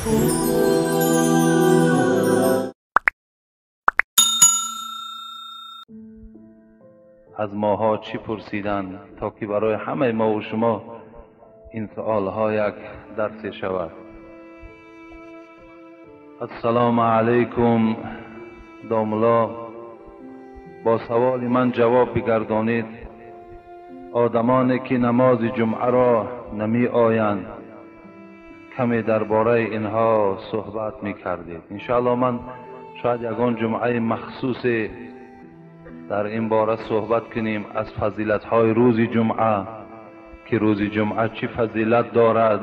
از ماها چی پرسیدن تا که برای همه ما و شما این سؤالها یک درس شود. السلام علیکم. داملا با سوال من جواب بگردانید. آدمانی که نماز جمعه را نمی آیند کمی درباره اینها صحبت می کردید. انشاءالله من شاید یگان جمعه مخصوص در این باره صحبت کنیم از فضیلت های روز جمعه، که روز جمعه چی فضیلت دارد،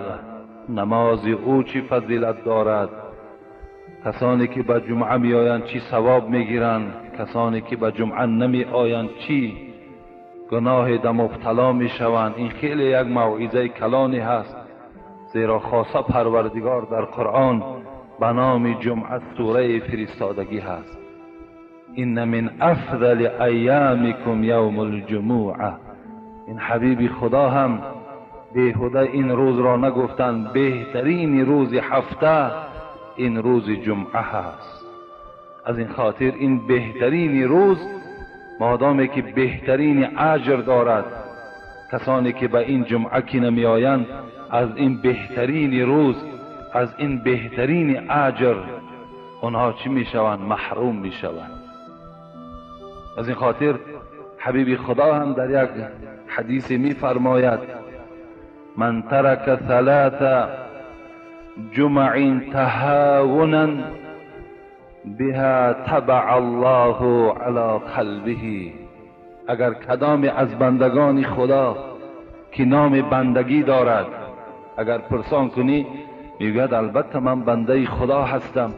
نماز او چی فضیلت دارد، کسانی که به جمعه می آیند چی ثواب می گیرند، کسانی که به جمعه نمی آیند چی گناه در مبتلا می شوند. این خیلی یک موعظه کلانی هست، زیرا خاصه پروردگار در قرآن به نام جمعه سوره فرستادگی هست. این من افضل ایامکم یوم الجمعه. این حبیب خدا هم بیهوده این روز را نگفتند، بهترین روز هفته این روز جمعه هست. از این خاطر این بهترین روز، مادامی که بهترین اجر دارد، کسانی که به این جمعه که نمی آیند از این بهترین روز، از این بهترین اجر آنها چی می شوند؟ محروم می شوند. از این خاطر حبیب خدا هم در یک حدیث می فرماید: من ترک ثلاث جمع تهاونا بها تبع الله علی قلبه. اگر کدام از بندگان خدا که نام بندگی دارد، اگر پرسان کنی میگوید البته من بنده خدا هستم،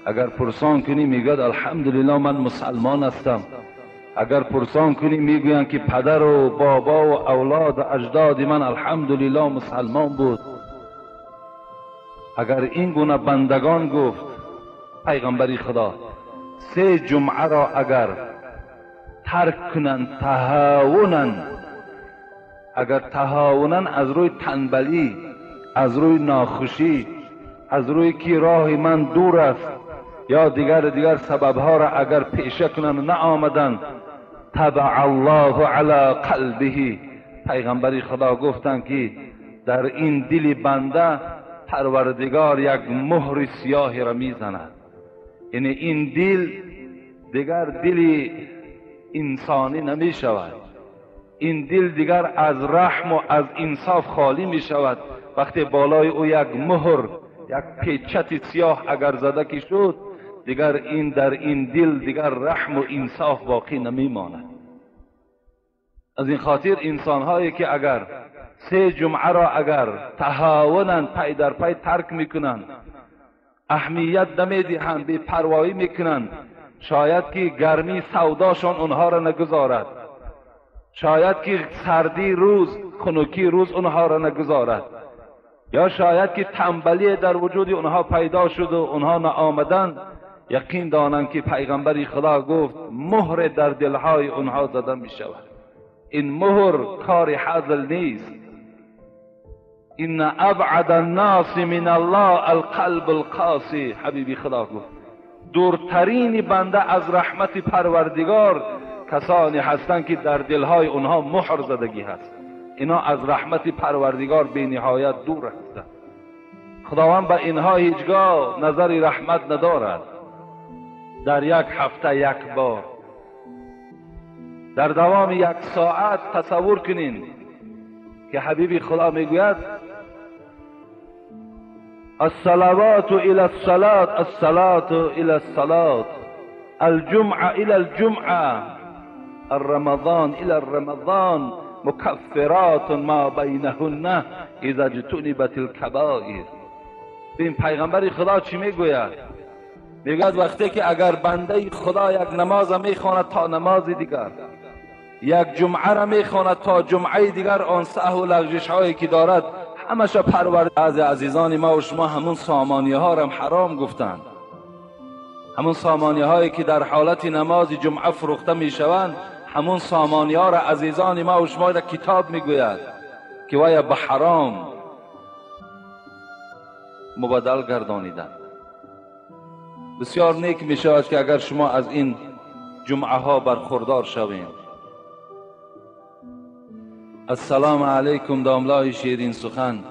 اگر پرسان کنی میگوید الحمدلله من مسلمان هستم، اگر پرسان کنی میگویند که پدر و بابا و اولاد و اجداد من الحمدلله مسلمان بود. اگر این گونه بندگان گفت پیغمبری خدا، سه جمعه را اگر ترک کنند تهاونن، اگر تهاونن از روی تنبلی، از روی ناخوشی، از روی که راه من دور است یا دیگر سببها را اگر پیشه کنند نه آمدن، تبع الله علی قلبه، پیغمبری خدا گفتند که در این دل بنده پروردگار یک مهر سیاهی را میزند. یعنی این دل دیگر دل انسانی نمی شود، این دل دیگر از رحم و از انصاف خالی می شود. وقتی بالای او یک مهر، یک پیچت سیاه اگر زده که شد، دیگر این در این دل دیگر رحم و انصاف باقی نمی ماند. از این خاطر انسان هایی که اگر سه جمعه را اگر تهاونن، پی در پی ترک میکنند، اهمیت نمیدهند، بی پروایی میکنند، شاید که گرمی سوداشان اونها را نگذارد، شاید که سردی روز، خنکی روز اونها را نگذارد، یا شاید که تنبلی در وجود اونها پیدا شد و اونها نآمدند، یقین دانند که پیغمبری خدا گفت مهر در دلهای اونها زده می شود. این مهر کار حاصل نیست. ان ابعد الناس من الله القلب القاسي. حبیبی خدا گفت دورترین بنده از رحمت پروردگار کسانی هستند که در دلهای اونها مهر زدگی هست. اینا از رحمت پروردگار بی نهایت دور هستند. خداوند به اینها هیچگاه نظر رحمت ندارد. در یک هفته یک بار، در دوام یک ساعت تصور کنین که حبیب خدا میگوید الصلوات الى الصلاة، الصلاة الى الصلاة، الجمعة الى الجمعة، الرمضان الى الرمضان، مکفرات ما بینهن اذا اجتنبت الکبائر. این پیغمبر خدا چی میگوید؟ میگوید وقتی که اگر بنده خدا یک نماز میخواند تا نماز دیگر، یک جمعه را میخواند تا جمعه دیگر، آن سهو و لغزش هایی که دارد همش پرورده. از عزیزان ما و شما همون سامانیه ها را هم حرام گفتند، همون سامانیه هایی که در حالت نماز جمعه فروخته میشوند، همون سامانیه ها را عزیزان ما و شما را کتاب میگوید که وای به حرام. مبدل گردانیدند. بسیار نیک می شود که اگر شما از این جمعه ها برخوردار شویم. السلام علیکم داملای شیرین سخن.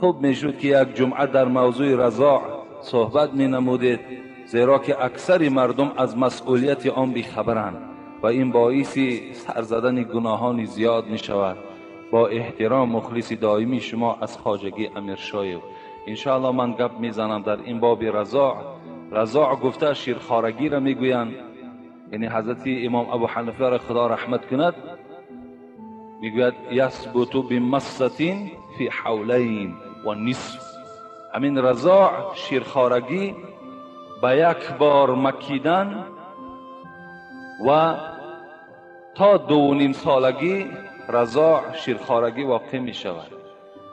خوب می شد که یک جمعه در موضوع رضاع صحبت می نمودید، زیرا که اکثر مردم از مسئولیت آن بیخبرند و این باعثی سر زدن گناهان زیاد می شود. با احترام مخلص دائمی شما از خواجگی امیر شایو. انشاءالله من گپ می زنم در این باب رضاع. رضاع گفته شیرخوارگی را می گویند، یعنی حضرت امام ابو حنیفه را خدا رحمت کند می گوید یثبت بمسة فی حولین و نصف. همین رضاع شیرخوارگی به یک بار مکیدن و تا 2.5 سالگی رضاع شیرخوارگی واقع می شود.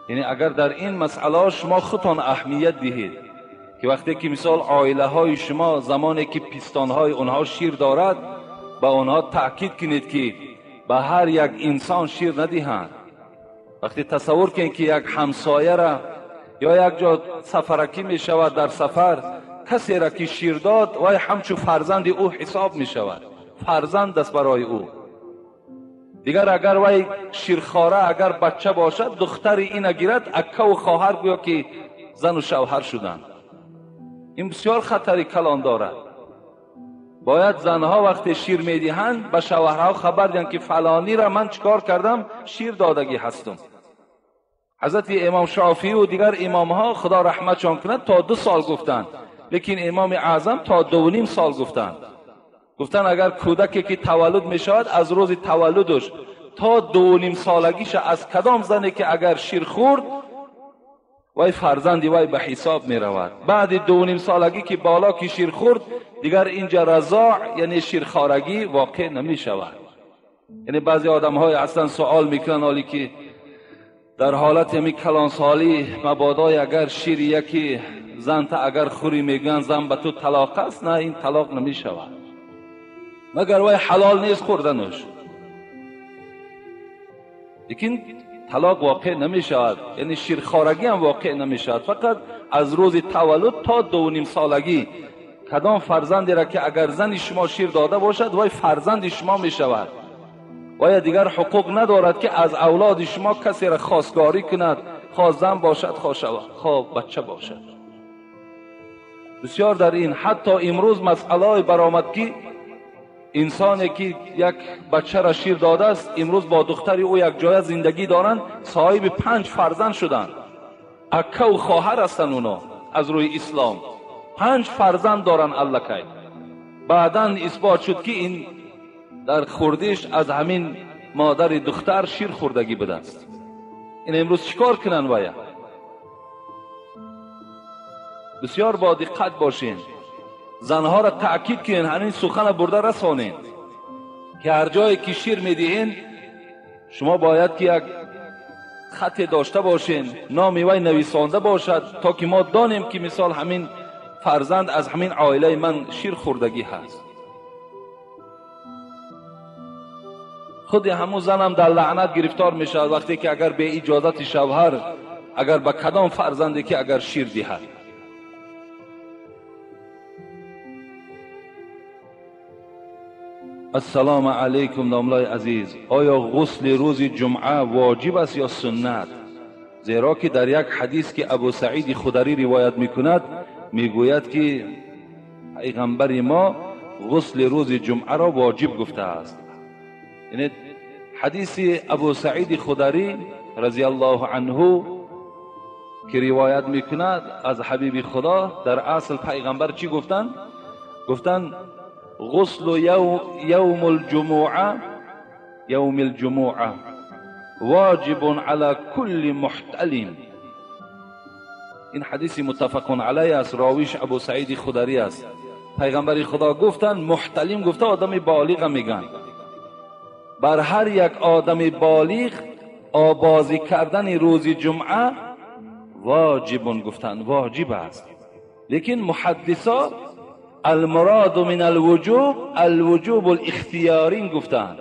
یعنی اگر در این مسئله شما خودتان اهمیت دهید که وقتی که مثال عائله های شما زمانی که پیستان های اونها شیر دارد با اونها تأکید کنید که به هر یک انسان شیر ندهند. وقتی تصور کنید که یک همسایه را یا یک جا سفرکی می شود، در سفر کسی را که شیر داد و همچو فرزند او حساب می شود، فرزند است برای او. دیگر اگر وای شیرخواره اگر بچه باشد دختر این گیرد اکه و خواهر گویا که زن و شوهر شدند. این بسیار خطری کلان دارد. باید زنها وقتی شیر میدهند به شوهرها خبر دهند که فلانی را من چیکار کردم، شیر دادگی هستم. حضرت امام شافعی و دیگر امام ها خدا رحمتشان کند تا 2 سال گفتند، لیکن امام اعظم تا 2.5 سال گفتند. گفتن اگر کودکی که تولد می شود از روز تولدش تا 2.5 سالگیش از کدام زنی که اگر شیر خورد وای فرزندی وای به حساب می رود. بعد 2.5 سالگی که بالا که شیر خورد دیگر اینجا رضاع یعنی شیرخوارگی واقع نمی شود. یعنی بعضی آدم های اصلا سوال میکنن حالی که در حالت همی کلانسالی مبادای اگر شیر یکی زن تا اگر خوری میگن زن به تو طلاق است، نه این طلاق نمی شود مگر وای حلال نیست خوردنش، لیکن طلاق واقع نمی شود. یعنی شیرخوارگی هم واقع نمی شود. فقط از روز تولد تا 2.5 سالگی کدام فرزندی را که اگر زن شما شیر داده باشد وای فرزند شما می شود و دیگر حقوق ندارد که از اولاد شما کسی را خواستگاری کند، خواه زن باشد خواه بچه باشد. بسیار در این حتی امروز مسئله برآمد که انسانی که یک بچه را شیر داده است امروز با دختری او یک جای زندگی دارند، صاحب 5 فرزند شدند، اکه و خواهر هستند. اونا از روی اسلام 5 فرزند دارند الکی. بعداً اثبات شد که این در خوردیش از همین مادر دختر شیر خوردگی بوده است. این امروز چیکار کنن باید؟ بسیار با دقت باشین، زنها را تأکید کنین، همین سخن برده رسانین که هر جایی که شیر میدهین شما باید که یک خط داشته باشین، نام وی نویسانده باشد تا که ما دانیم که مثال همین فرزند از همین عائله من شیر خوردگی هست. خود همون زنم در لعنت گرفتار می شود وقتی که اگر به اجازت شوهر اگر به کدام فرزندی که اگر شیر دهد. السلام علیکم داملای عزیز، آیا غسل روز جمعه واجب است یا سنت؟ زیرا که در یک حدیث که ابو سعید خدری روایت میکند میگوید که پیغمبر ما غسل روز جمعه را واجب گفته است. یعنی حدیث ابو سعید خدری رضی الله عنه که روایت میکند از حبیب خدا، در اصل پیغمبر چی گفتن؟ گفتن غسل یوم الجمعه واجب علی کل محتلم. این حدیث متفق علیه است، راویش ابو سعید خدری است. پیغمبر خدا گفتن محتلم گفته آدم بالغ میگن، بر هر یک آدم بالغ آبازی کردن روز جمعه واجب گفتن، واجب است. لیکن محدثا المراد من الوجوب الاختیاری گفتن،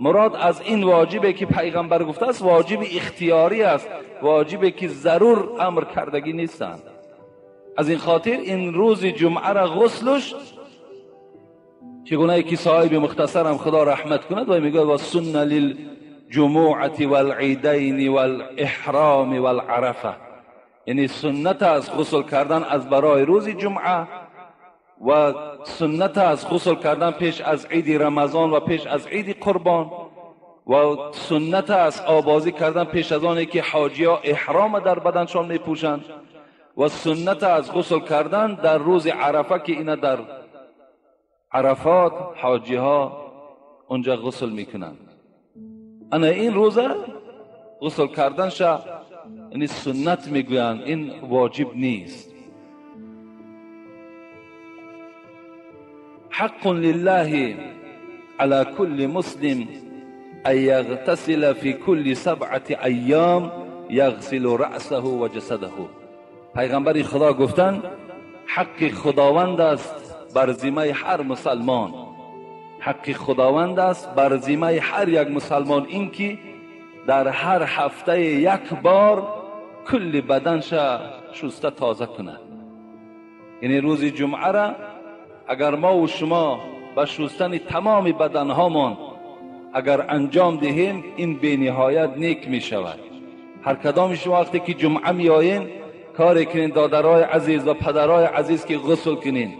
مراد از این واجبه که پیغمبر گفته است واجب اختیاری است، واجبه که ضرور امر کردگی نیستند. از این خاطر این روز جمعه را غسلش چگونه که صاحب مختصر هم خدا رحمت کند و میگه و سنه للجمعه والعیدین والاحرام والعرفه، یعنی سنت از غسل کردن از برای روز جمعه و سنت از غسل کردن پیش از عید رمضان و پیش از عید قربان و سنت از آبازی کردن پیش از آنی که حاجی ها احرام در بدنشان میپوشند و سنت از غسل کردن در روز عرفه که اینا در عرفات حاجی ها اونجا غسل میکنند. انا این روزه غسل کردنش یعنی سنت میگویند، این واجب نیست. حق لله على كل مسلم ان يغتسل في كل 7 ایام یغسل رأسه و جسده. پیغمبر خدا گفتند حق خداوند است بر ذمه هر مسلمان، حق خداوند است بر ذمه هر یک مسلمان این که در هر هفته یک بار کل بدنش شسته تازه کند. یعنی روز جمعه را اگر ما و شما به شستن تمام بدنهامان اگر انجام دهیم این به نهایت نیک می شود. هر کدام شما وقتی که جمعه می آیین کار کنین، دادرای عزیز و پدرای عزیز که غسل کنین،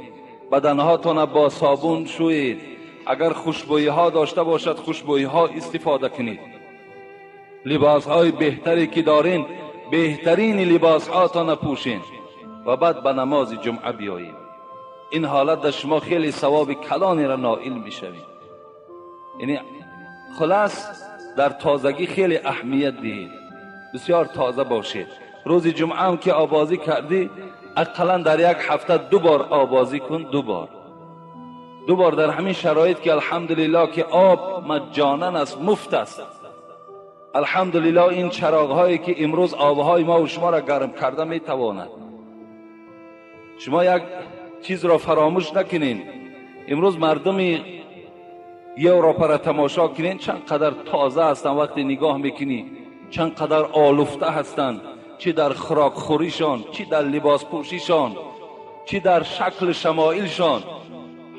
بدنهاتون با صابون شویید، اگر خوشبویی ها داشته باشد خوشبویی ها استفاده کنید، لباس های بهتری که دارین بهترین لباس هاتون پوشین و بعد به نماز جمعه بیایید. این حالت در شما خیلی ثواب کلانی را نائل میشوید. یعنی خلاص در تازگی خیلی اهمیت دهید، بسیار تازه باشید. روز جمعه هم که آبازی کردی اقلا در یک هفته 2 بار آبازی کن، 2 بار در همین شرایط که الحمدلله که آب مجانا است، مفت است. الحمدلله این چراغ هایی که امروز آبهای ما و شما را گرم کرده میتواند. شما یک چیز را فراموش نکنین، امروز مردم اروپا را تماشا کنین چند قدر تازه هستند. وقتی نگاه میکنی چند قدر آلفته هستند، چی در خوراک خوریشان، چی در لباس پوشیشان، چی در شکل شمایلشان.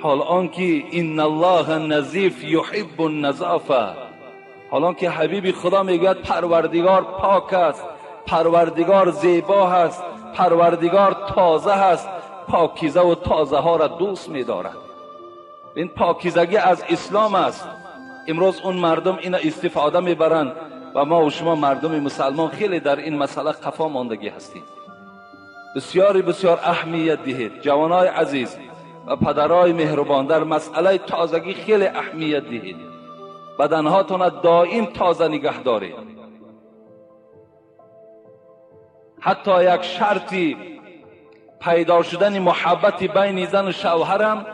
حال آنکه ان الله نظیف یحب النظافه، حال آنکه حبیب خدا میگوید پروردگار پاک است، پروردگار زیبا است، پروردگار تازه است، پاکیزه و تازه ها را دوست می‌دارد. این پاکیزگی از اسلام است. امروز اون مردم اینا استفاده میبرند و ما و شما مردم مسلمان خیلی در این مسئله قفا ماندگی هستیم. بسیار اهمیت دهید جوانای عزیز و پدرای مهربان، در مسئله تازگی خیلی اهمیت دهید. بدنهاتون دائم تازه نگه دارید. حتی یک شرطی پیدا شدن محبت بین زن و شوهرم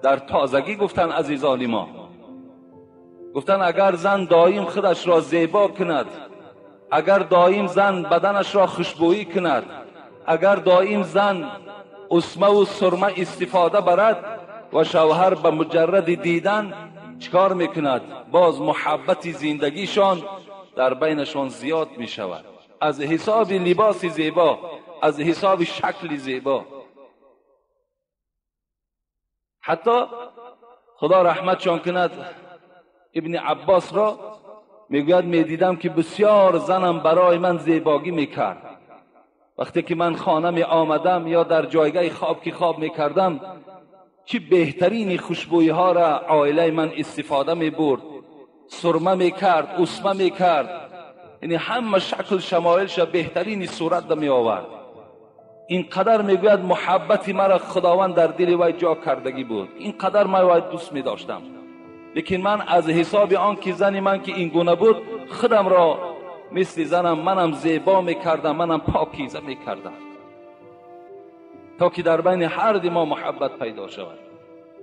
در تازگی گفتن عزیزان ما. گفتن اگر زن دائم خودش را زیبا کند، اگر دائم زن بدنش را خوشبویی کند، اگر دائم زن اسمه و سرمه استفاده برد و شوهر به مجرد دیدن چکار میکند؟ باز محبت زندگیشان در بینشان زیاد می شود، از حساب لباس زیبا، از حساب شکل زیبا. حتی خدا رحمتشان کند ابن عباس را میگوید میدیدم که بسیار زنم برای من زیباگی میکرد. وقتی که من خانه می آمدم یا در جایگاه خواب که خواب میکردم، چه بهترین خوشبویی ها را عائله من استفاده می برد، سرمه میکرد، اسمه میکرد، یعنی همه شکل شمایلش بهترین صورت می آورد. اینقدر میگوید محبت مرا خداوند در دل وی جا کردگی بود، اینقدر من وی دوست می داشتم. لیکن من از حساب آن که زن من که این گونه بود خودم را مثل زنم منم زیبا میکردم، منم پاکیزه میکردم، تا که در بین هر دی ما محبت پیدا شود.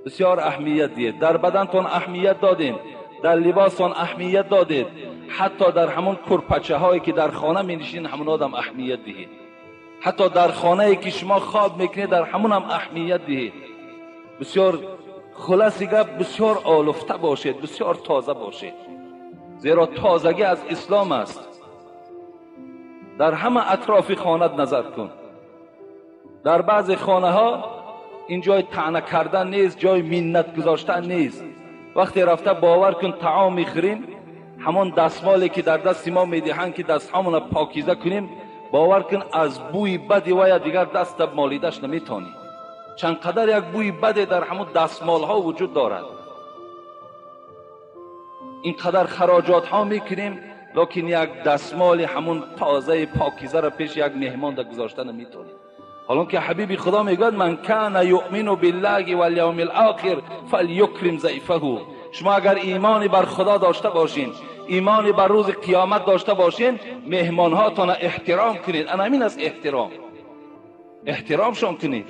بسیار اهمیت دید. در بدنتون اهمیت دادین، در لباستون اهمیت دادید، حتی در همون کرپچه هایی که در خانه می نشین همون آدم اهمیت دهید. حتی در خانه ای که شما خواب میکنید در همون هم اهمیت دهید. بسیار خلاصی گپ، بسیار آلفته باشید، بسیار تازه باشید، زیرا تازگی از اسلام است. در همه اطراف خانت نظر کن، در بعض خانه ها این جای طعنه کردن نیست، جای منت گذاشتن نیست. وقتی رفته باور کن طعام میخوریم، همون دستمالی که در دست ما میدهند که دستهامون پاکیزه کنیم، باور کن از بوی بدی و یا دیگر دست مالیدش نمیتونی. چندقدر یک بوی بدی در همون دستمال ها وجود دارد. اینقدر خراجات ها میکنیم، لکن یک دستمال همون تازه پاکیزه را پیش یک مهمان در گذاشتن نمیتونیم. حالا که حبیب خدا میگوید من کان یؤمن بالله والیوم الاخر فلیکرم ضیفه. شما اگر ایمانی بر خدا داشته باشین، ایمانی بر روز قیامت داشته باشین، مهمان هاتون احترام کنید. انا همین است احترام، احترامشون کنید.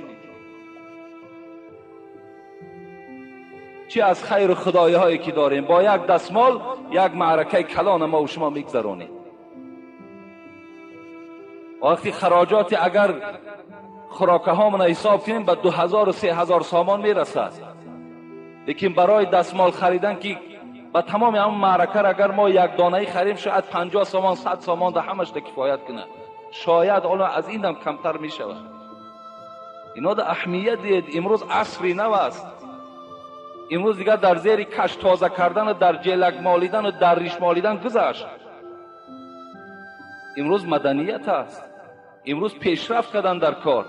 چی از خیر خدایی هایی که داریم، با یک دستمال یک معرکه کلان ما و شما میگذرونید. وقتی خراجات اگر خوراکه هامون حساب کنیم به 2000 و 3000 سامان میرسد، لیکن برای دستمال خریدن که با تمام همون معرکه اگر ما یک دانه خریم شاید 50 سامان 100 سامان ده همش ده کفایت کنه، شاید حالا از این هم کمتر می شود. اینا ده اهمیت دید. امروز عصری نو است. امروز دیگر در زیر کش تازه کردن و در جلک مالیدن و در ریش مالیدن گذشت. امروز مدنیت است. امروز پیشرفت کردن در کار.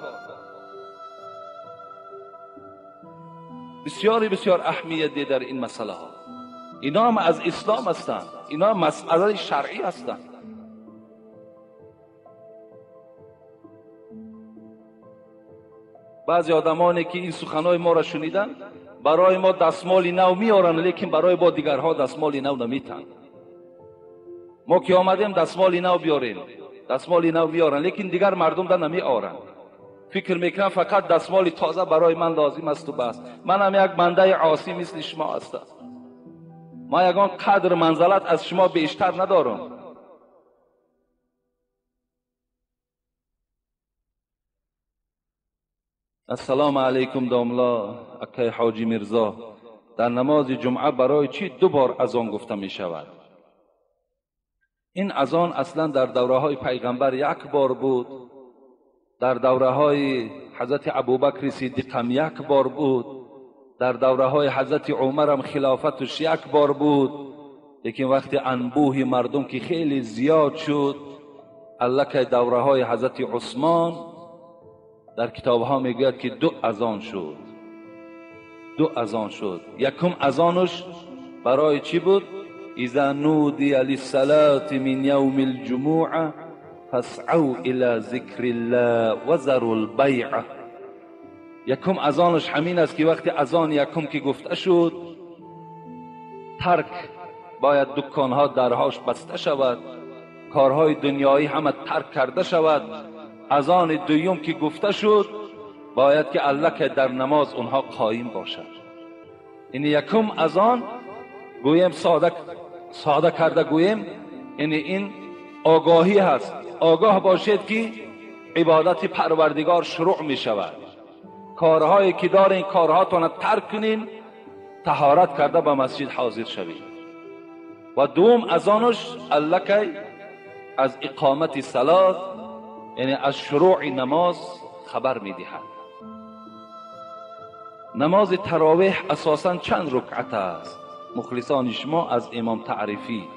بسیار اهمیت دید در این مسئله ها. اینا هم از اسلام هستند، اینا هم مسئله شرعی هستند. بعضی آدمانی که این سخنهای ما را شنیدن برای ما دستمالی نو میارن، لیکن برای با دیگرها دستمالی نو نمیتن. ما که آمدیم دستمالی نو بیاریم، دستمالی نو بیارن، لیکن دیگر مردم در نمی آرن. فکر میکنم فقط دستمالی تازه برای من لازم است و بس. من هم یک بنده عاصی مثل شما هستم. ما یگان قدر منزلت از شما بیشتر ندارم. السلام علیکم داملا اکای حاجی مرزا. در نماز جمعه برای چی 2 بار اذان گفته می شود؟ این اذان اصلا در دوره های پیغمبر 1 بار بود، در دوره های حضرت ابوبکر صدیق هم 1 بار بود، در دوره های حضرت عمر هم خلافتش 1 بار بود. لیکن وقتی انبوه مردم که خیلی زیاد شد، الکه دوره های حضرت عثمان در کتاب ها میگوید که 2 اذان شد. 2 اذان شد. یکم اذانش برای چی بود؟ اذا نودی للصلاة من یوم الجمعه فاسعوا الى ذکر الله و ذروا البیع. یکم اذانش همین است که وقتی اذان یکم که گفته شد، ترک باید دکانها درهاش بسته شود، کارهای دنیایی همه ترک کرده شود. اذان دوم که گفته شد باید که الکه در نماز اونها قایم باشد. این یکم اذان گویم ساده کرده گویم، این آگاهی هست. آگاه باشید که عبادت پروردگار شروع می شود. کارهایی که دارین کارهاتون ترک کنین، طهارت کرده به مسجد حاضر شوید. و دوم اذانش الکه از اقامت صلات، یعنی از شروع نماز خبر می دهد. نماز تراویح اساساً چند رکعت است؟ مخلصان شما از امام تعریفی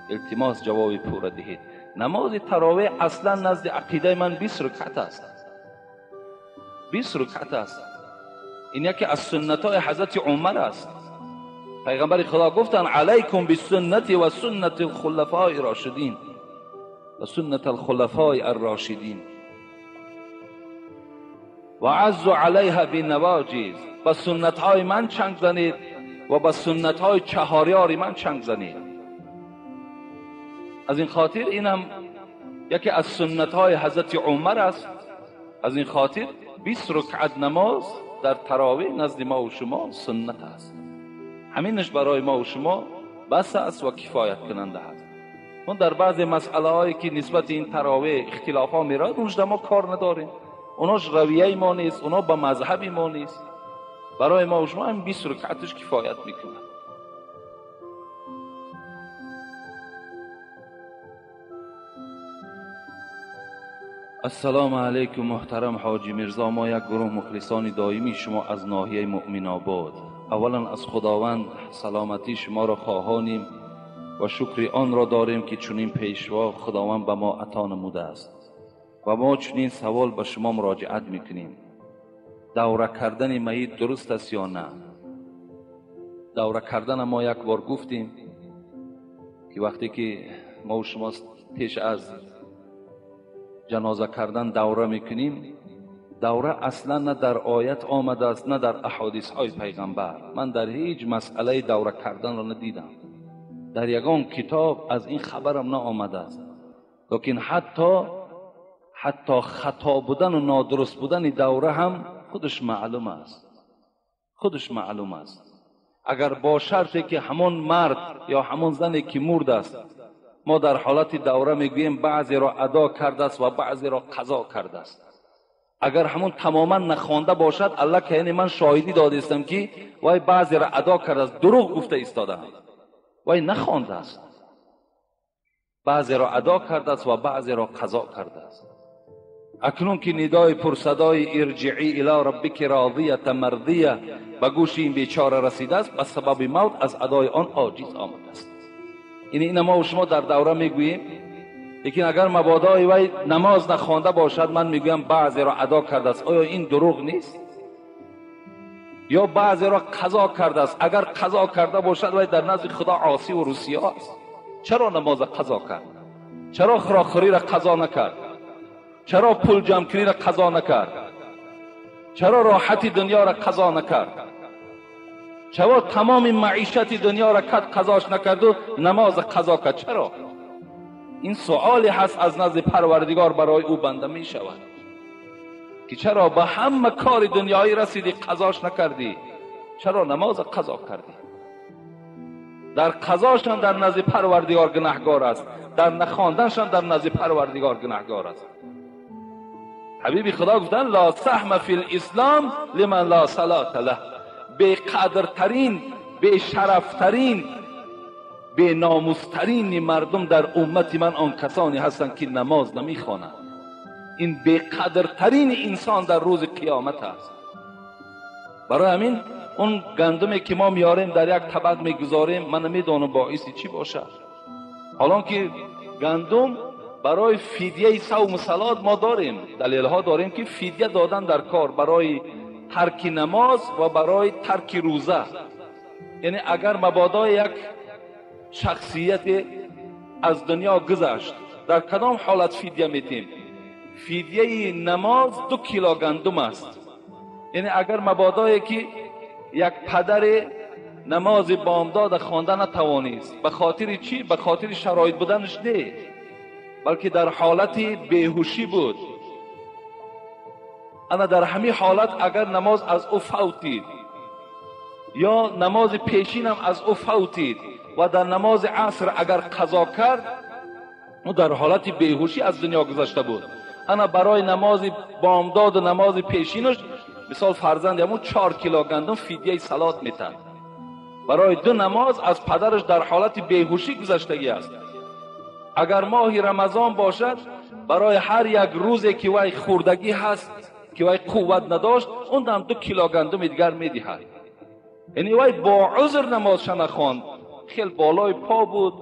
التماس جواب پورا دهید. نماز تراویح اصلا نزد عقیده من 20 رکعت است. 20 رکعت است. این یکی از سنت های حضرت عمر است. پیغمبر خدا گفتن علیکم بالسنت و سنت الخلفاء الراشدین و سنت الخلفاء الراشدین و عزوا علیها بالنواجذ. با سنت های من چنگ زنید و با سنت های چهاریار من چنگ زنید. از این خاطر این هم یکی از سنت های حضرت عمر است. از این خاطر 20 رکعت نماز در تراویح نزد ما و شما سنت است. همینش برای ما و شما بس است و کفایت کننده است. اون در بعض مسئله هایی که نسبت این تراویح اختلاف ها میراد، اونش ما کار نداریم. اوناش رویه ما نیست، اونا با مذهب ما نیست. برای ما و شما هم 20 رکعتش کفایت میکنه. السلام علیکم محترم حاجی میرزا. ما یک گروه مخلصان دائمی شما از ناحیه مؤمن آباد، اولا از خداوند سلامتی شما را خواهانیم و شکر آن را داریم که چنین پیشوا خداوند به ما عطا نموده است و ما چنین سوال به شما مراجعت میکنیم: دوره کردن میت درست است یا نه؟ دوره کردن ما یک بار گفتیم که وقتی که ما و شما پیش از جنازه کردن دوره میکنیم، دوره اصلا نه در آیت آمده است نه در احادیث های پیغمبر. من در هیچ مسئله دوره کردن را ندیدم، در یگان کتاب از این خبرم نه آمده است. لیکن حتی خطا بودن و نادرست بودن دوره هم خودش معلوم است. اگر با شرطی که همون مرد یا همون زنی که مرد است ما در حالت دوره میگوییم بعضی را ادا کرده است و بعضی را قضا کرده است، اگر همون تماما نخوانده باشد، الله که یعنی من شاهدی داده استم که وای بعضی را ادا کرده است، دروغ گفته ایستاده، وای نخوانده است، بعضی را ادا کرده است و بعضی را قضا کرده است. اکنون که ندای پرصدای ارجعی الی ربک راضیه مرضیه به گوش این بیچاره رسیده است، به سبب موت از ادای آن عاجز آمده است. این ما و شما در دوره میگوییم، لیکن اگر مبادای وی نماز نخوانده باشد من میگویم بعضی را ادا کرده است، آیا این دروغ نیست؟ یا بعضی را قضا کرده است، اگر قضا کرده باشد وی در نزد خدا عاصی و رسیا است. چرا نماز قضا کرد؟ چرا خراخوری را قضا نکرد؟ چرا پول جمع کنی را قضا نکرد؟ چرا راحت دنیا را قضا نکرد؟ چرا تمام معیشت دنیا را قضاش نکرد و نماز قضا کرد؟ چرا؟ این سوالی هست از نزد پروردگار برای او بنده می شود که چرا به همه کار دنیایی رسیدی قضاش نکردی؟ چرا نماز قضا کردی؟ در قضاشان در نزد پروردگار گناهگار است، در نخواندنشان در نزد پروردگار گناهگار است. حبیب خدا گفتن لا سهم فی الاسلام لمن لا صلاة له. بے قدرترین، بے شرفترین، بے ناموسترین مردم در امت من آن کسانی هستند که نماز نمیخوانند. این بے قدرترین انسان در روز قیامت است. برای همین اون گندمی که ما میاریم در یک طبق میگذاریم، من نمیدونم باعث چی باشه. حالا که گندم برای فدیه صوم صلات ما داریم، دلیل ها داریم که فدیه دادن در کار برای ترک نماز و برای ترک روزه. یعنی اگر مبادا یک شخصیت از دنیا گذشت، در کدام حالت فدیه میتیم؟ فدیه نماز 2 کیلو گندم است. یعنی اگر مبادایی که یک پدر نماز بامداد خوانده نتوانست، به خاطر چی؟ به خاطر شرایط بودنش نه، بلکه در حالت بیهوشی بود. انا در همین حالت اگر نماز از او فوتید یا نماز پیشین هم از او فوتید و در نماز عصر اگر قضا کرد، او در حالت بیهوشی از دنیا گذشته بود. انا برای نماز بامداد و نماز پیشینش مثال فرزند همون 4 کیلو گندم فدیه صلات میتن. برای 2 نماز از پدرش در حالت بیهوشی گذشتگی است. اگر ماه رمضان باشد، برای هر یک روزی که وی خوردگی هست، که وی قوت نداشت، اون هم 2 کیلو گندم دیگر میدهد. یعنی وی با عذر نمازش نخواند، خیلی بالای پا بود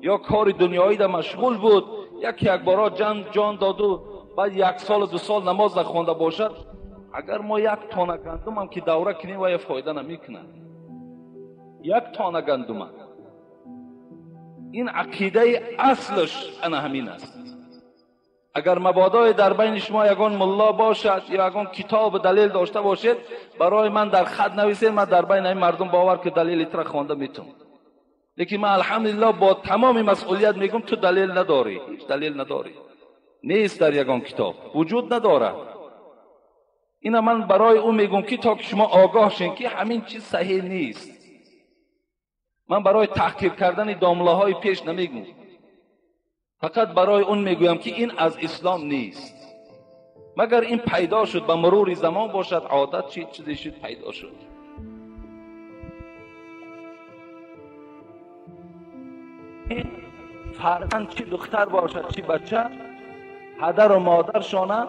یا کار دنیایی در مشغول بود، یک بارا جان داد و بعد 1 سال و 2 سال نماز نخوانده باشد، اگر ما 1 تانه گندم هم که دوره کنیم وی فایده نمیکنه. 1 تانه گندم. این عقیده اصلش انا همین است. اگر مبادای در بین شما یگان ملا باشد یا یگان کتاب دلیل داشته باشد، برای من در خط نویسید، من در بین این مردم باور که دلیل را خوانده میتونم. لیکن من الحمدلله با تمام مسئولیت میگم تو دلیل نداری، هیچ دلیل نداری، نیست در یگان کتاب، وجود ندارد. اینا من برای اون میگم که تا که شما آگاه شین که همین چیز صحیح نیست. من برای تحقیر کردن دامله های پیش نمیگم، فقط برای اون میگویم که این از اسلام نیست. مگر این پیدا شد به مرور زمان باشد، عادت چیزی شد پیدا شد. فرزند چی دختر باشد چی بچه، پدر و مادرشان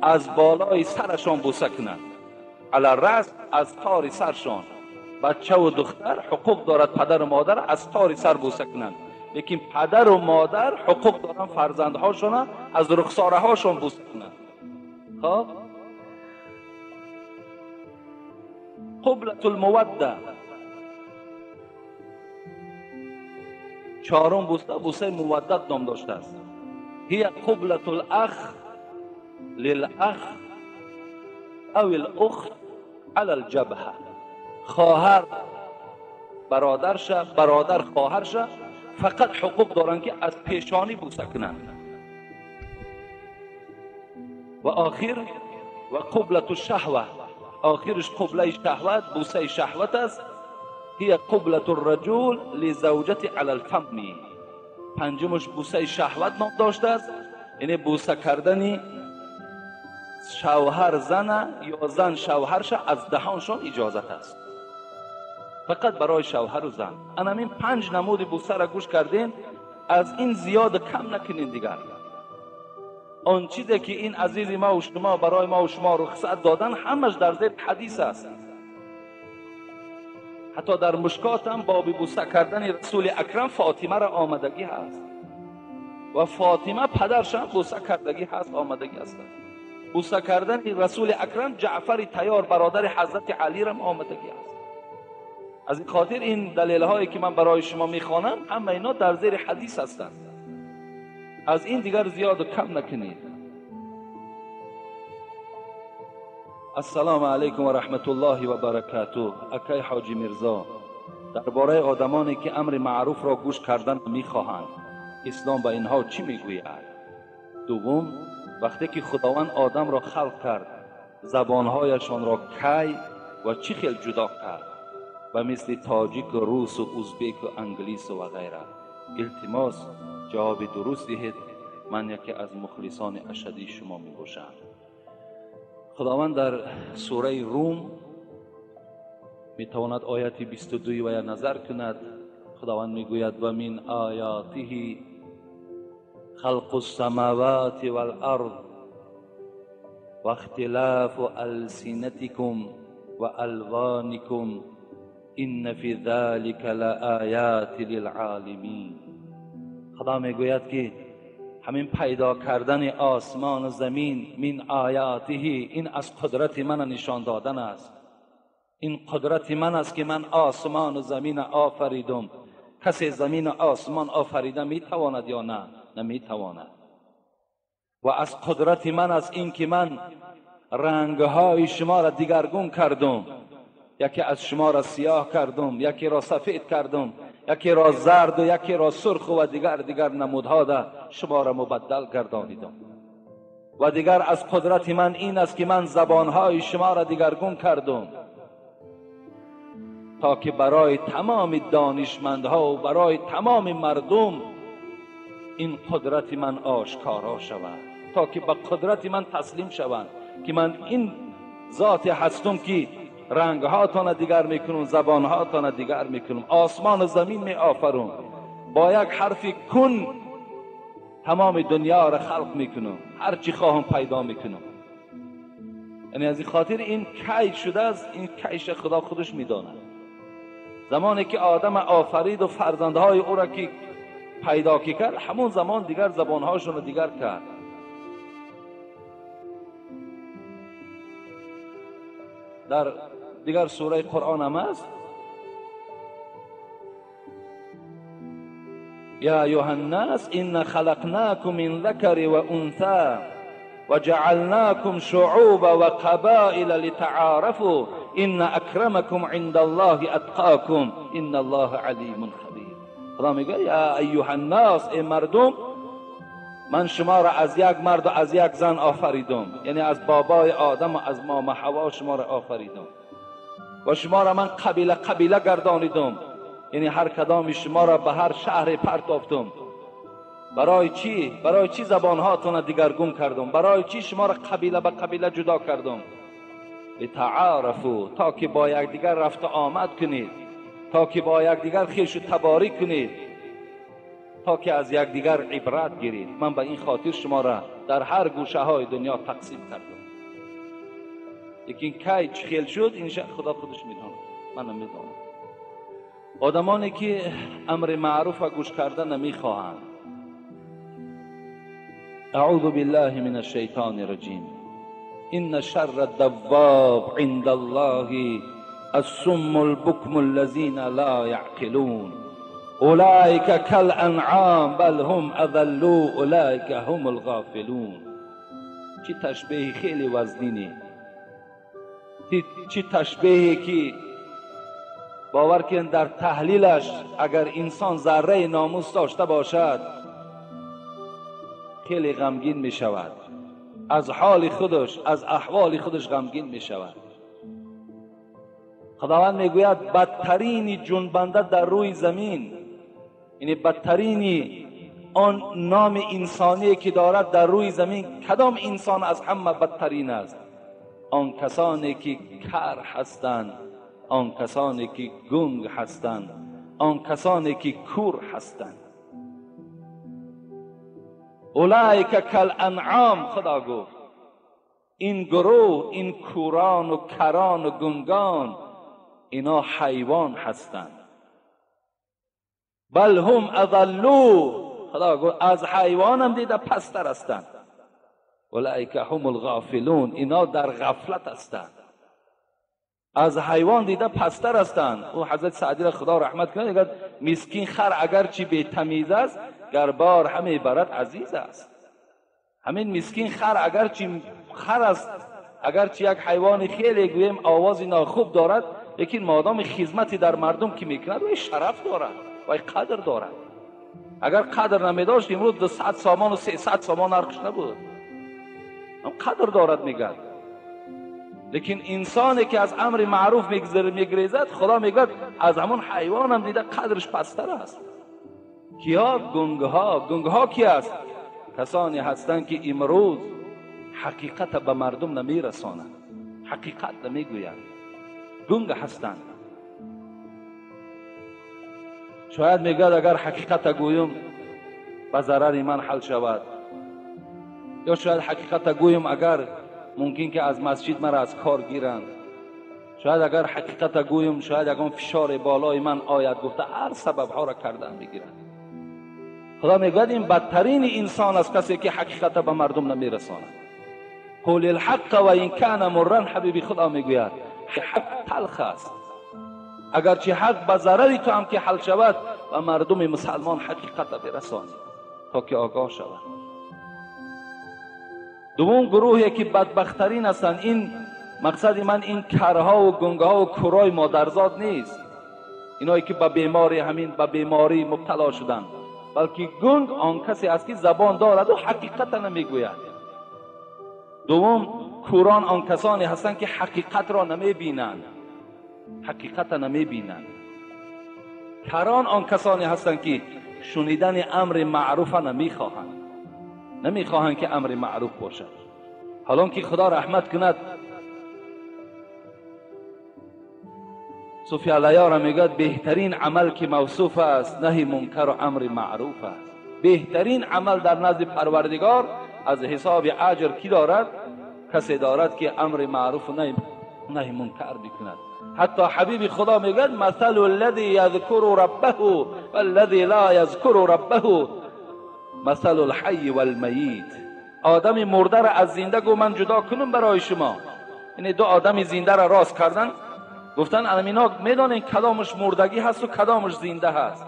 از بالای سرشان بوسه کنند، علی الرأس، از تار سرشان. بچه و دختر حقوق دارد پدر و مادر از تار سر بوسه کنند، لیکن پدر و مادر حقوق دارن فرزندهاشون از رخساره هاشون بوسه کنند. خب قبلة الموده، چهارم بوسه مودت نام داشته است. هی قبلة الاخ للاخ او الاخت علی الجبهه. خواهر برادرش، برادر خواهرش فقط حقوق دارن که از پیشانی بوسه کنند. و آخر و قبلة الشهوه، آخرش قبله شهوت، بوسه شهوت است. هی قبلة الرجل لزوجته علی الفم. پنجمش بوسه شهوت نام داشته است، یعنی بوسه کردن شوهر زن یا زن شوهرش از دهانشون اجازت است، فقط برای شوهر و زن. این 5 نمود بوسه را گوش کردین، از این زیاد کم نکنین دیگر. آن چیزی که این عزیز ما و شما برای ما و شما رخصت دادن همش در زیر حدیث است. حتی در مشکات هم باب بوسه کردن رسول اکرم فاطمه را آمدگی هست و فاطمه پدرش هم بوسه کردگی هست، آمدگی هست. بوسه کردن رسول اکرم جعفر طیار برادر حضرت علی را آمدگی هست. از این خاطر این دلیل هایی که من برای شما میخوانم همه اینا در زیر حدیث هستند. از این دیگر زیاد و کم نکنید. السلام علیکم و رحمت الله و برکاته. اکای حاجی میرزا، درباره آدمانی که امر معروف را گوش کردن میخواهند، اسلام به اینها چی میگوید؟ دوم، وقتی که خداوند آدم را خلق کرد، زبانهایشان را کی و چی خیل جدا کرد؟ و مثل تاجیک و روس و ازبک و انگلیس و غیره. التماس جواب درست دهید. من یکی از مخلصان اشدی شما می باشم. خداوند در سوره روم می تواند آیت 22 و نظر کند. خداوند می گوید و من آیاته خلق السماوات والارض و اختلاف السنتکم و الوانکم ان فی ذلک لآیات للعالمین. خدا می گوید که همین پیدا کردن آسمان و زمین من آیاته، این از قدرت من نشان دادن است. این قدرت من است که من آسمان و زمین آفریدم. کسی زمین و آسمان آفریده می تواند یا نه؟ نمی تواند. و از قدرت من است این که من رنگهای شما را دیگرگون کردم. یکی از شما را سیاه کردم، یکی را سفید کردم، یکی را زرد و یکی را سرخ و دیگر نمودها را شما را مبدل گردانیدم. و دیگر از قدرت من این است که من زبانهای شما را دیگرگون کردم تا که برای تمام دانشمندها و برای تمام مردم این قدرت من آشکارا شود، تا که به قدرت من تسلیم شوند که من این ذات هستم که رنگهاتان دیگر میکنم، زبانهاتان دیگر میکنم، آسمان و زمین می آفرم، با یک حرف کن تمام دنیا را خلق میکنم، هر چی خواهم پیدا میکنم. یعنی از این خاطر این کی شده است، این کیش خدا خودش میداند. زمانی که آدم آفرید و فرزندهای او را که پیدا کرد، همون زمان دیگر زبانهاشون رو دیگر کرد. در دیگر سوره قرآن هم است: یا ایها الناس ان خلقناکم من ذکر و انثى وجعلناكم شعوبا وقبائل لتعارفوا ان اکرمکم عند الله اتقاکم ان الله علیم خبیر. خدا میگه یا ایها الناس، ای مردم، من شما را از یک مرد و از یک زن آفریدم، یعنی از بابای آدم و از مام حوا شما را آفریدم و شما را من قبیله قبیله گردانیدم، یعنی هر کدام شما را به هر شهر پرتافتم. برای چی؟ برای چی زبانهاتون را دیگرگون کردم؟ برای چی شما را قبیله به قبیله جدا کردم؟ لتعارفوا، تا که با یکدیگر رفت آمد کنید، تا که با یکدیگر خویش و تباری کنید. تا که از یکدیگر عبرت گیرید. من به این خاطر شما را در هر گوشه های دنیا تقسیم کردم. لیکن کی چه خیل شد این خدا خودش میدونه، من نمیدونم. آدمانی که امر معروف و گوش کردن نمیخواهند. اعوذ بالله من الشیطان الرجیم. ان شر الدواب عند الله الصم البكم الذين لا يعقلون اولئك كالانعام بل هم اضل اولئك هم الغافلون. چی تشبیه خیلی وزنینی، چی تشبیهی که باور کن در تحلیلش اگر انسان ذره ناموس داشته باشد خیلی غمگین می شود، از حال خودش از احوال خودش غمگین می شود. خداوند می گوید بدترین جنبنده در روی زمین، یعنی بدترین آن نام انسانی که دارد در روی زمین، کدام انسان از همه بدترین است؟ آن کسانی که کر هستند، آن کسانی که گنگ هستند، آن کسانی که کور هستند. اولئک کالانعام، خدا گفت این گروه، این کوران و کران و گنگان، اینا حیوان هستند. بل هم اضلوا، خدا گفت از حیوان هم دیده پستر هستند. اولئک هم الغافلون، اینا در غفلت هستند، از حیوان دیده پستر هستند. او حضرت سعدی را خدا رحمت کنه میگه مسکین خر اگرچه بی تمیز است گربار همه برد عزیز است. همین مسکین خر اگرچه خر است، اگرچه یک حیوان خیلی گویم آوازی ناخوب دارد، لیکن مادام خدمتی در مردم که میکند و شرف دارد و قدر دارد. اگر قدر نمیداشت امروز 200 سامان و 300 سامان ارخش نبود. هم قدر دارد میگه. لیکن انسانی که از امر معروف میگریزد، خدا میگه از همون حیوان هم دیده قدرش پستر است. کیا؟ گنگها کی است؟ کسانی هستند که امروز حقیقت به مردم نمیرسانند، حقیقت نمیگویند، گنگ هستند. شاید میگه اگر حقیقت گویم به ضرر من حل شود، یا شاید حقیقت گویم اگر ممکن که از مسجد مرا از کار گیرند، شاید اگر حقیقت گویم شاید اگر فشار بالای من آید، گفته هر سبب ها را کردن بگیرند. خدا میگوید این بدترین انسان است کسی که حقیقت به مردم نمیرساند. قول الحق و این کان مرا، حبیبی خدا میگوید حق تلخ است، اگرچه حق به ضرری تو هم که حل شود و مردم مسلمان حقیقت برسانید تا که آگاه شود. دوم گروهی که بدبخترین هستند، این مقصد من این کرها و گنگها و کرای مادرزاد نیست، اینایی که به بیماری همین به بیماری مبتلا شدند، بلکه گنگ آن کسی است که زبان دارد و حقیقت نمیگوید. دوم کوران آن کسانی هستند که حقیقت را نمیبینند، حقیقت نمیبینند. کران آن کسانی هستند که شنیدن امر معروف نمیخواهند که امر معروف باشد. حالان که خدا رحمت کند صوفی علیه را میگوید بهترین عمل که موصوف است نهی منکر و امر معروف است. بهترین عمل در نزد پروردگار از حساب اجر کی دارد؟ کسی دارد که امر معروف و نهی منکر بکند. حتی حبیب خدا میگوید مثل الذی یذکر ربه والذی لا یذکر ربه مثل الحی والمیت. آدم مرده را از زنده گو من جدا کنم برای شما. یعنی دو آدم زنده را راست کردن، گفتن امینا میدانین کدامش مردگی هست و کدامش زنده هست.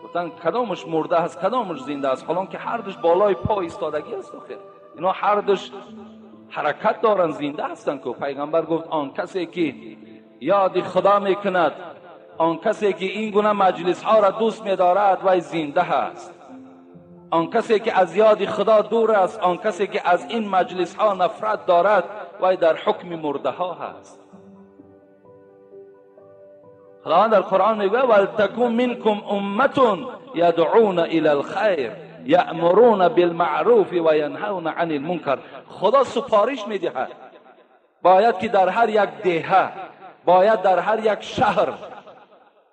گفتن کدامش مرده هست کدامش زنده است، حالان که هر دوش بالای پا ایستادگی است. آخر اینا هر دوش حرکت دارن، زنده هستن. که پیغمبر گفت آن کسی که یاد خدا میکند، آن کسی که این گونه مجلس ها را دوست می‌دارد و زنده است. آن کسی که از یاد خدا دور است، آن کسی که از این مجلس ها نفرت دارد و در حکم مرده ها هست. خداوند در قرآن میگه ولتکن منکم امة یدعون الی الخیر یأمرون بالمعروف و ینهون عن المنکر. خدا سفارش میدهد باید که در هر یک دهه، باید در هر یک شهر،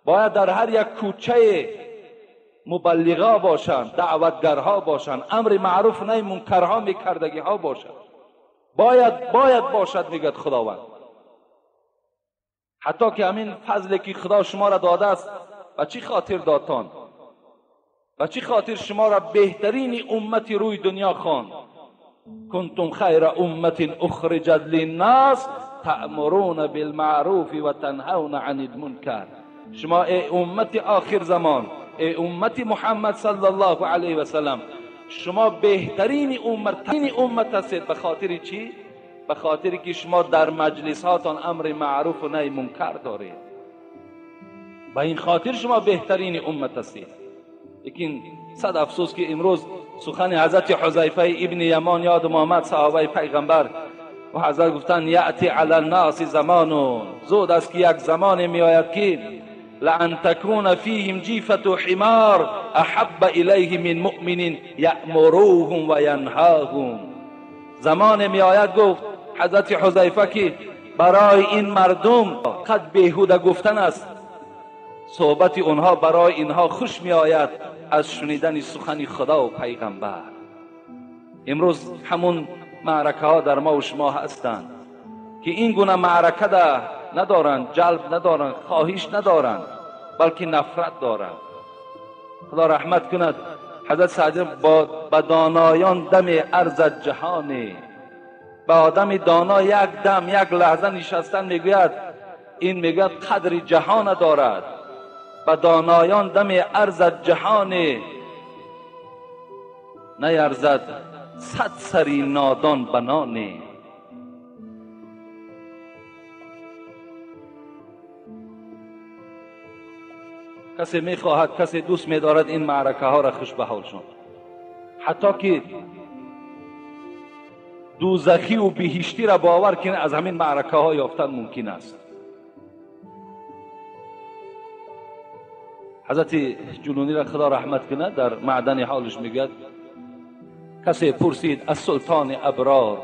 باید در هر یک کوچه مبلغا باشند، دعوتگرها باشند، امر معروف نهی منکرها میکردگی ها باشند. باید باشد میگد خداوند. حتی که همین فضلی که خدا شما را داده است، و چی خاطر دادتان؟ و چی خاطر شما را بهترین امت روی دنیا خواند؟ کنتم خیر امت اخرجت للناس تأمرون بالمعروف و تنهون عن المنکر. شما ای امت آخر زمان، ای امت محمد صلی الله علیه و سلم، شما بهترین امت هستید. به خاطر چی؟ به خاطر که شما در مجلس هاتان امر معروف و نهی منکر دارید. به این خاطر شما بهترین امت هستید. لیکن صد افسوس که امروز سخن حضرت حذیفه ابن یمان یاد محمد صحابه پیغمبر و حضرت گفتن یأتی علی الناس زمان، زود است که یک زمان می آید که لأن تكون فیهم جیفة حمار احب الیه من مؤمن یأمروهم و ینهاهم. زمان می آید، گفت حضرت حذیفه، که برای این مردم قد بیهوده گفتن است، صحبت اونها برای اینها خوش می آید از شنیدن سخن خدا و پیغمبر. امروز همون معرکه ها در ما و شما هستند که این گونه معرکه ده ندارند، جلب ندارند، خواهش ندارند، بلکه نفرت دارند. خدا رحمت کند حضرت سعد با دانایان دم ارزد جهانی. با آدم دانا یک دم یک لحظه نشستن میگوید، این میگوید قدر جهان دارد. با دانایان دم ارزد جهانی، نیرزد صد سری نادان بنانی. کسی میخواهد، کسی دوست میدارد این معرکه ها را خوش به حال شد، حتی که دوزخی و بهشتی را باور کنه از همین معرکه ها یافتن ممکن است. حضرت جنونی را خدا رحمت کنه در معدن حالش میگد، کسی پرسید از سلطان ابرار،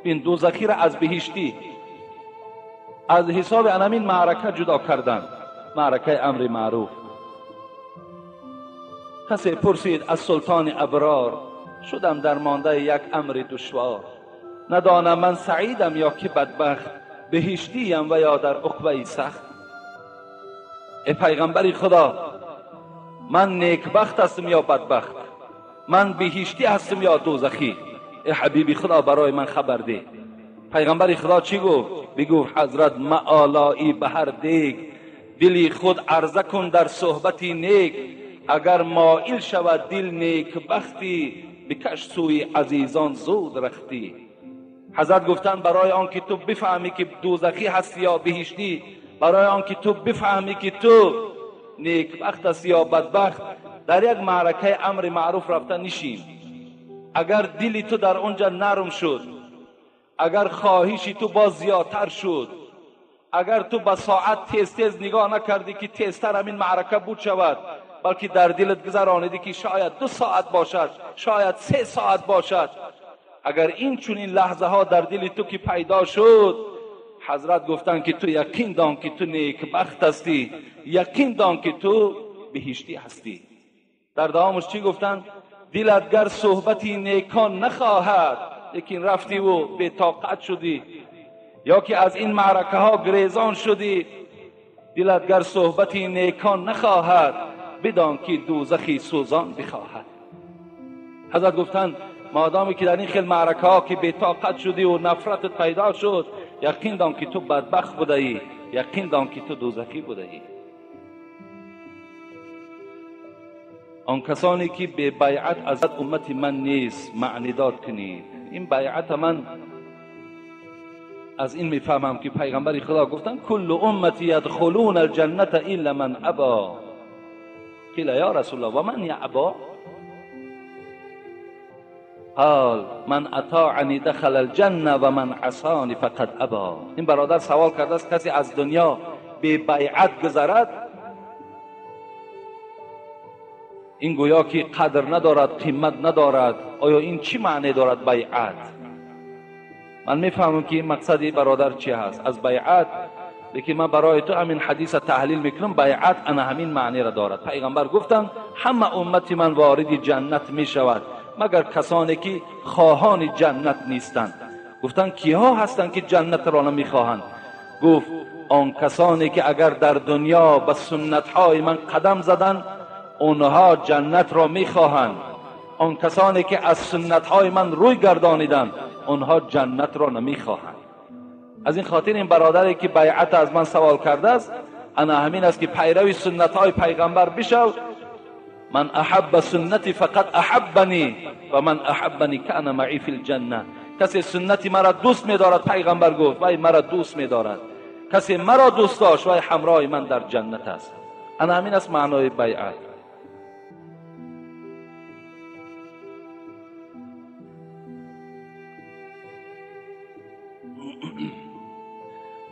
این دوزخی را از بهشتی از حساب همین معرکه جدا کردن، معرکه امر معروف. کسی پرسید از سلطان ابرار، شدم در مانده یک امر دشوار، ندانم من سعیدم یا که بدبخت، بهشتیم و یا در عقبه سخت. ای پیغمبر خدا، من نیکبخت هستم یا بدبخت؟ من بهشتی هستم یا دوزخی؟ ای حبیبی خدا برای من خبر ده. پیغمبر خدا چی گفت؟ بگفت حضرت معالایی به هر دیگ، دلی خود عرضه کن در صحبتی نیک. اگر مائل شود دل نیکبختی، بکش سوی عزیزان زود رختی. حضرت گفتن برای آن که تو بفهمی که دوزخی هستی یا بهشتی، برای آن که تو بفهمی که تو نیکبخت هستی یا بدبخت، در یک معرکه امر معروف رفتن نشین. اگر دلی تو در اونجا نرم شد، اگر خواهشی تو باز زیادتر شد، اگر تو به ساعت تیز تیز نگاه نکردی که تیزتر همین معرکه بود شود، بلکه در دلت گذرانیدی که شاید 2 ساعت باشد، شاید 3 ساعت باشد، اگر این چنین لحظه ها در دل تو که پیدا شد، حضرت گفتن که تو یقین دان که تو نیکبخت هستی، یقین دان که تو بهشتی هستی. در دوامش چی گفتن؟ دلت گر صحبتی نیکان نخواهد، لیکن رفتی و بی طاقت شدی، یا که از این معرکه ها گریزان شدی، دلت گر صحبتی نیکان نخواهد، بدان که دوزخی سوزان بخواهد. حضرت گفتن مادامی که در این خیل معرکه ها که بی طاقت شدی و نفرت پیدا شد، یقین دان که تو بدبخت بوده ای، یقین دان که تو دوزخی بوده ای. آن کسانی که به بیعت از امت من نیست معنی داد کنید. این بیعت من از این میفهمم که پیغمبر خدا گفتن کل امتی یدخلون الجنة الا من ابا. قیل یا رسول الله و من یعبا؟ قال من اطاعنی دخل الجنه و من عصانی فقد ابا. این برادر سوال کرده است کسی از دنیا به بیعت گذرد، این گویا که قدر ندارد، قیمت ندارد. آیا این چی معنی دارد بیعت؟ من میفهمم که این مقصد برادر چی هست. از بیعت لیکن من برای تو همین حدیث تحلیل میکنم. بیعت انا همین معنی را دارد. پیغمبر گفتند همه امت من وارد جنت میشود مگر کسانی که خواهان جنت نیستند. گفتند کیها هستند که جنت را نمیخواهند؟ گفت آن کسانی که اگر در دنیا به سنت های من قدم زدند اونها جنت را میخواهند. آن کسانی که از سنت های من روی گردانیدند اونها جنت را نمیخواهند. از این خاطر این برادری که بیعت از من سوال کرده است، انا همین است که پیروی سنت های پیغمبر بشو. من احب سنتی فقط احبنی و من احبنی کان معی فی الجنه. کسی سنتی مرا دوست می‌دارد، پیغمبر گفت وای مرا دوست می‌دارد. کسی مرا دوست داشت وای همراه من در جنت است. انا همین است معنای بیعت.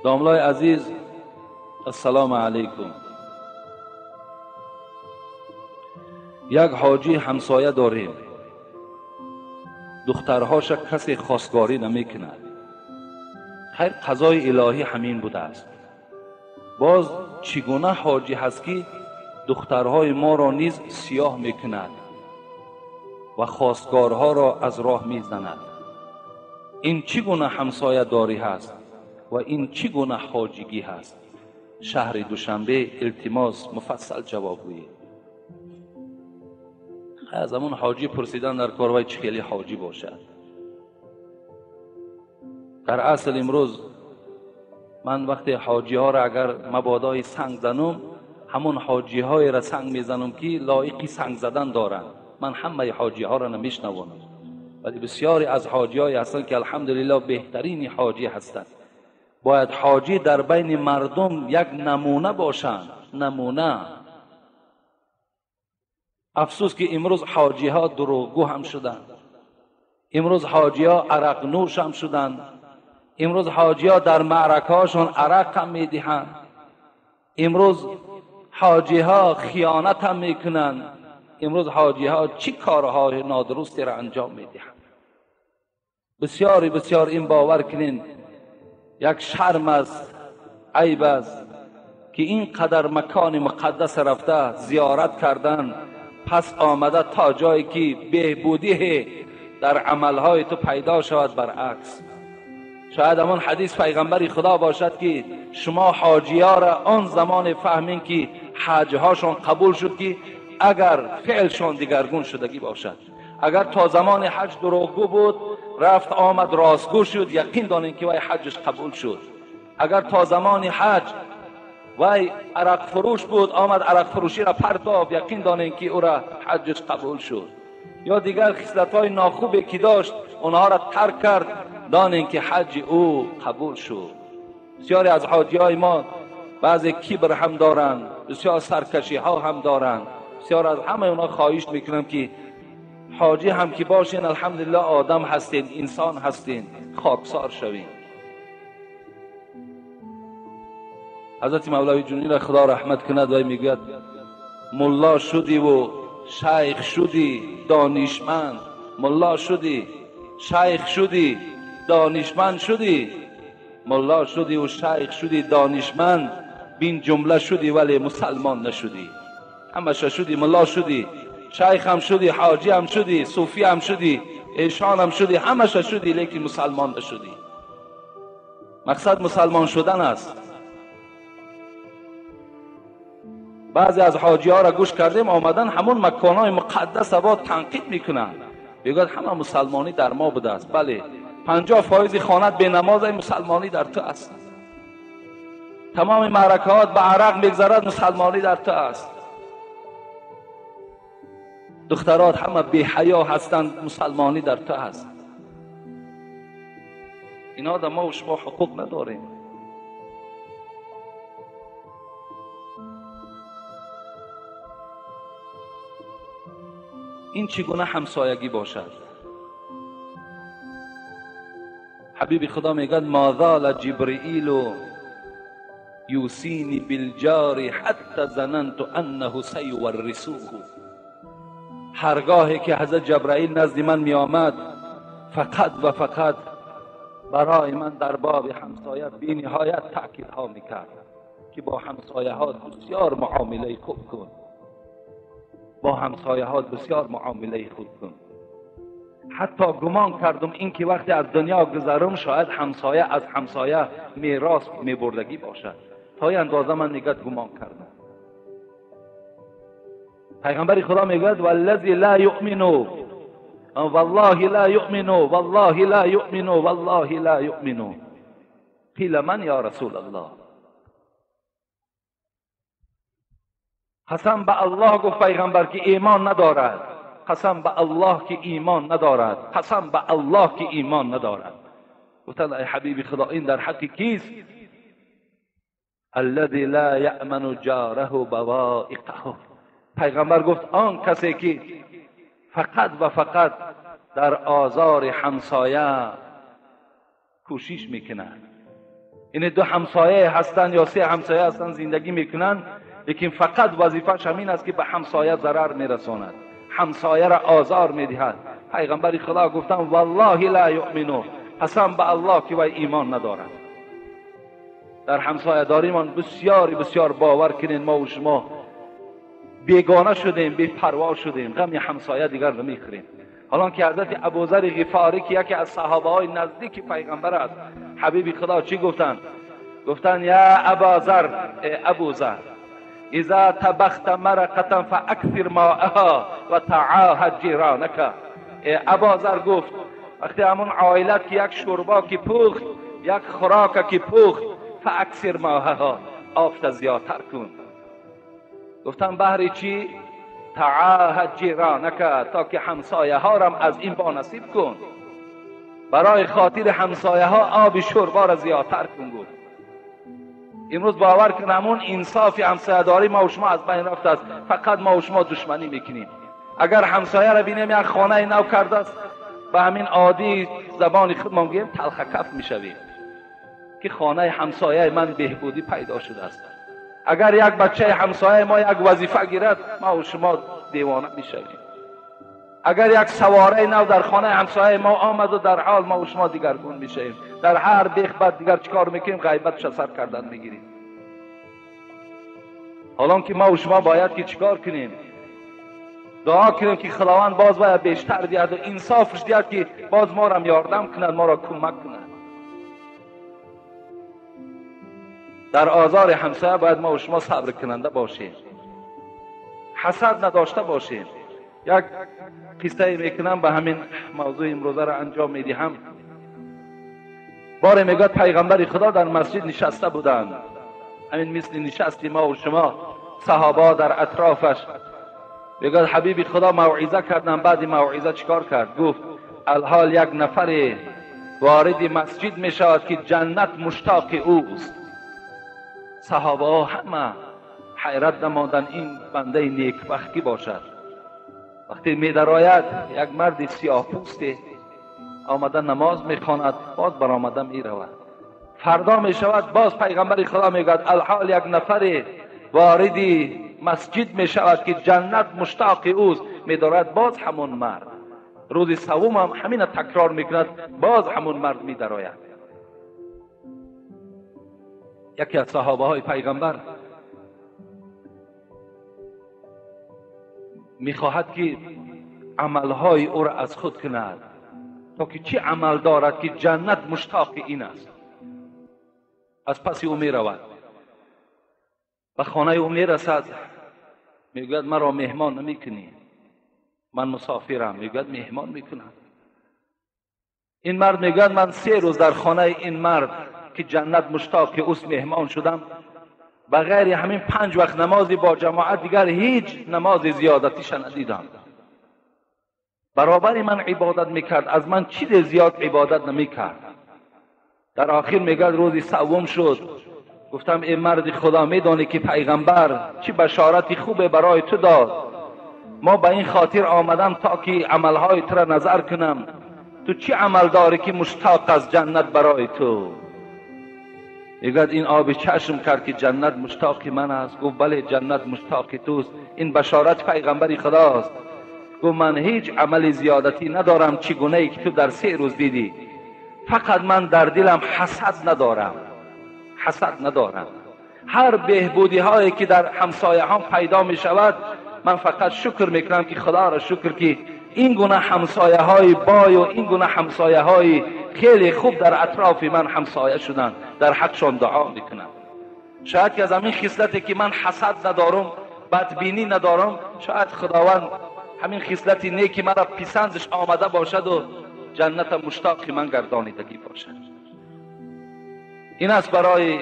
داملای عزیز السلام علیکم. یک حاجی همسایه داریم، دخترهاش کسی خواستگاری نمیکند. خیر قضای الهی همین بوده است. باز چگونه حاجی هست که دخترهای ما را نیز سیاه میکند و خواستگارها را از راه میزند؟ این چگونه همسایه داری هست و این چگونه حاجگی هست؟ شهر دوشنبه التماس مفصل جواب گویید. از همون حاجی پرسیدن در کاروای چه خیلی حاجی باشد. در اصل امروز من وقتی حاجی ها را اگر مبادای سنگ زنم، همون حاجی های را سنگ میزنم که لایقی سنگ زدن دارند. من همه حاجی ها را نمیشنوم، ولی بسیاری از حاجی های هستند که الحمدلله بهترین حاجی هستند. باید حاجی در بین مردم یک نمونه باشند. نمونه. افسوس که امروز حاجی ها دروغگو هم شدند. امروز حاجی ها عرق نوش هم شدند. امروز حاجی ها در معرکه هاشون عرق هم میدهند. امروز حاجی ها خیانت هم میکنند. امروز حاجی ها چی کارهای نادرستی را انجام میدهند. بسیار این باور کنین یک شرم است، عیب است که اینقدر مکان مقدس رفته زیارت کردن، پس آمده تا جایی که بهبودی در عملهای تو پیدا شود برعکس. شاید همون حدیث پیغمبری خدا باشد که شما حاجی‌ها را آن زمان فهمین که حج‌هاشون قبول شد که اگر فعلشون دیگرگون شدگی باشد. اگر تا زمان حج دروغگو بود، رفت آمد راستگو شد، یقین دانین که وای حجش قبول شد. اگر تا زمان حج وای عرق فروش بود، آمد عرق فروشی را پرتاب، یقین دانین که او را حجش قبول شد. یا دیگر خصلت‌های ناخوبی که داشت اونها را ترک کرد، دانین که حج او قبول شد. بسیاری از حاجی‌های ما بعضی کبر هم دارند، بسیار سرکشی ها هم دارند. بسیار از همه اونها خواهش میکنم که حاجی هم که باشین الحمدلله آدم هستین، انسان هستین، خاکسار شوین. حضرت مولوی جنی را خدا رحمت کند و میگوید ملا شدی و شیخ شدی دانشمند، ملا شدی شیخ شدی دانشمند شدی، ملا شدی و شیخ شدی دانشمند، بین جمله شدی ولی مسلمان نشدی. همش شدی، ملا شدی، شیخ هم شدی، حاجی هم شدی، صوفی هم شدی، ایشان هم شدی، همش شدی لیکن مسلمان نشدی. مقصد مسلمان شدن است. بعضی از حاجی ها را گوش کردیم آمدن همون مکانهای مقدس با تنقید میکنن، بگوید همه مسلمانی در ما بوده است. بله 50% خانت به نماز مسلمانی در تو است. تمام معرکات به عرق میگذرد، مسلمانی در تو است. دخترات همه بی حیا هستند، مسلمانی در تو است. اینا در ما و شما حقوق نداریم. این چگونه همسایگی باشد؟ حبیب خدا میگد ما زال جبرئیل یوسینی بالجار حتی ظننت انه سیورثوه. هرگاهی که حضرت جبرئیل نزد من می آمد فقط و فقط برای من در باب همسایه بی نهایت تأکید ها میکرد که با همسایه ها بسیار معامله خوب کن، با همسایه ها بسیار معامله خوب کن. حتی گمان کردم این که وقتی از دنیا گذرم شاید همسایه از همسایه میراث میبردگی باشد. تا این اندازه من نگاه گمان کردم. پیغمبر خدا میگوید والذی لا یؤمن والله لا یؤمن والله لا یؤمن والله لا یؤمن. قیل من یا رسول الله؟ قسم به الله گفت پیغمبر که ایمان ندارد، قسم به الله که ایمان ندارد، قسم به الله که ایمان ندارد. گفتند ای حبیب خدا این در حق کیست؟ الذی لا یأمن جاره بوائقه. پیغمبر گفت آن کسی که فقط و فقط در آزار همسایه کوشش میکنند. این دو همسایه هستند یا سه همسایه هستند زندگی میکنند، لیکن فقط وظیفه‌ش همین است که به همسایه ضرر میرساند، همسایه را آزار میدهد. پیغمبر خدا گفتن والله لا یؤمن، قسم به الله که وی ایمان ندارد. در همسایه داریمان بسیار باور کنین ما و شما بیگانه شدیم، بی پروا شدیم، غم همسایه دیگر نمیخوریم. حالا که حضرت ابوذر غفاری که یکی از صحابه های نزدیک پیغمبر است، حبیب خدا چی گفتن؟ گفتن یا ابوذر، ابوذر اذا طبخت مرقه فاکثر ماءها و تعاهد جیرانک. ابوذر گفت وقتی همون عائلت که یک شوربا که پخت، یک خوراک که پخت، فاکثر ماءها، آب زیادتر کن. گفتن بهر چی؟ تعاهد جیرانک، تا که همسایه ها را از این با نصیب کن، برای خاطر همسایه ها آب شوربا را زیادتر کن. گفت امروز باور کن همون انصاف همسایه داری ما و شما از بین رفته است، فقط ما و شما دشمنی میکنیم. اگر همسایه را بینیم یک خانه نو کرده است، به همین عادی زبان خود ما میگیم تلخ کف میشویم که خانه همسایه من بهبودی پیدا شده است. اگر یک بچه همسایه ما یک وظیفه گیرد، ما و شما دیوانه میشویم. اگر یک سواره نو در خانه همسایه ما آمد و در حال، ما و شما دیگرگون میشیم. در هر بیخ بعد دیگر چیکار میکنیم؟ غیبتش سر کردن میگیریم. حالا که ما و شما باید که چیکار کنیم؟ دعا کنیم که خداوند باز باید بیشتر دید و انصافش دید که باز ما را یاردم کند، ما را کمک کند. در آزار همسایه باید ما و شما صبر کننده باشیم، حسد نداشته باشیم. یک قصه میکنم به همین موضوع امروزه را انجام میدهم. بار میگه پیغمبر خدا در مسجد نشسته بودند، همین مثل نشستی ما و شما، صحابه در اطرافش. میگه حبیب خدا موعظه کردن، بعد موعظه چیکار کرد؟ گفت الحال یک نفر وارد مسجد میشود که جنت مشتاق اوست. صحابه همه حیرت نماندن این بنده نیکبخت کی باشد. وقتی می درآید یک مرد سیاه پوسته آمده نماز میخواند، باز برآمده میرود. فردا میشود باز پیغمبر خدا میگوید الحال یک نفر وارد مسجد میشود که جنت مشتاق اوست، میدارد باز همون مرد. روز سوم هم همین تکرار میکند، باز همون مرد میدراید. یکی از صحابه های پیغمبر میخواهد که عملهای او را از خود کند، تا که چی عمل دارد که جنت مشتاق این است. از پس او میرود، به خانه او میرسد، میگوید مرا مهمان نمیکنی، من مسافرم. میگوید مهمان میکنم. این مرد میگوید من 3 روز در خانه این مرد که جنت مشتاق اوست مهمان شدم، بغیر همین 5 وقت نمازی با جماعت دیگر هیچ نماز زیادتیش ندیدم. برابر من عبادت میکرد، از من چیز زیاد عبادت نمیکرد. در آخر میگه روز سوم شد، گفتم ای مرد خدا، میدانی که پیغمبر چه بشارتی خوبه برای تو داد. ما به این خاطر آمدم تا که عملهای تو را نظر کنم، تو چی عمل داری که مشتاق از جنت برای تو؟ میگه این آب چشم کرد که جنت مشتاق من است. گفت بله جنت مشتاق توست، این بشارت پیغمبر خداست. گفت من هیچ عمل زیادتی ندارم چگونه ای که تو در 3 روز دیدی. فقط من در دلم حسد ندارم. هر بهبودی هایی که در همسایه هم پیدا می شود، من فقط شکر میکنم که خدا را شکر که این گونه همسایه های بای و این گونه همسایه های خیلی خوب در اطراف من همسایه شدن. در حقشان دعا میکنم. شاید که از همین خصلتی که من حسد ندارم، بدبینی ندارم، شاید خداوند همین خصلت نیکی مرا پسندش آمده باشد و جنت مشتاق من گردانیدگی باشد. این است برای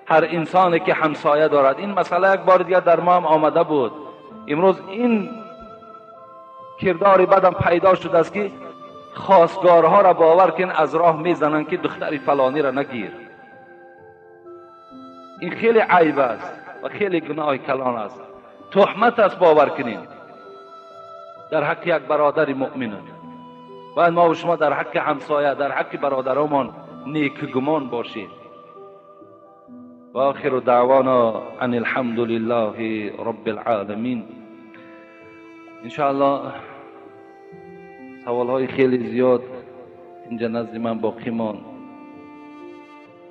هر انسانی که همسایه دارد. این مسئله یک بار دیگر در ما هم آمده بود. امروز این کردار بدم پیدا شده است که خواستگارها را باور کن از راه میزنند که دختر فلانی را نگیر. این خیلی عیب است و خیلی گناه کلان است. تهمت است باور کنیم در حق یک برادر مؤمن. باید ما و شما در حق همسایه، در حق برادرمان نیک گمان باشیم. و آخر دعوانا ان الحمد لله رب العالمین. انشاءالله سوال های خیلی زیاد اینجا نزد من باقی ماند.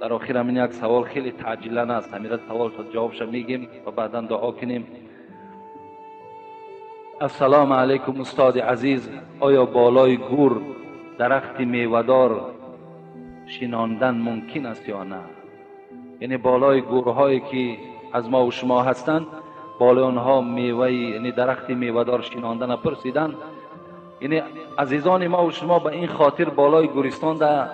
در آخر همین یک سوال خیلی تعجیلانه است. همین سوال تا جوابش میگیم و بعدا دعا کنیم. السلام علیکم استاد عزیز، آیا بالای گور درخت میوه‌دار شیناندن ممکن است یا نه؟ یعنی بالای گورهایی که از ما و شما هستند، بالای آنها میوه، یعنی درخت میوه‌دار شیناندن پرسیدن. یعنی عزیزان ما و شما به این خاطر بالای گورستان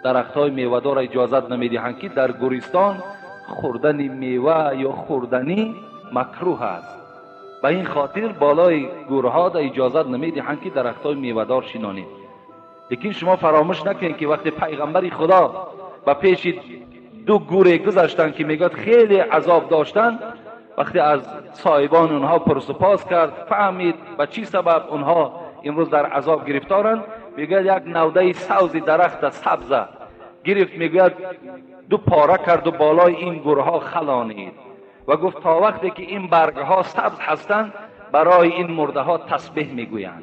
درخت‌های میوه‌دار اجازت نمیدهند که در گورستان خوردن میوه یا خوردنی مکروه است. به این خاطر بالای گورها دا اجازت نمیدهند که درخت‌های میوه‌دار شینانید. لیکن شما فراموش نکنید که وقتی پیغمبر خدا به پیش دو گوره گذاشتن که میگد خیلی عذاب داشتن، وقتی از صاحبان اونها پرسپاس کرد، فهمید به چی سبب اونها امروز در عذاب گرفتارن، میگه یک نوده سوز درخت سبز گرفت، میگه دو پاره کرد و بالای این گورها خلانید و گفت تا وقتی که این برگها سبز هستند برای این مرده ها تسبیح میگویند.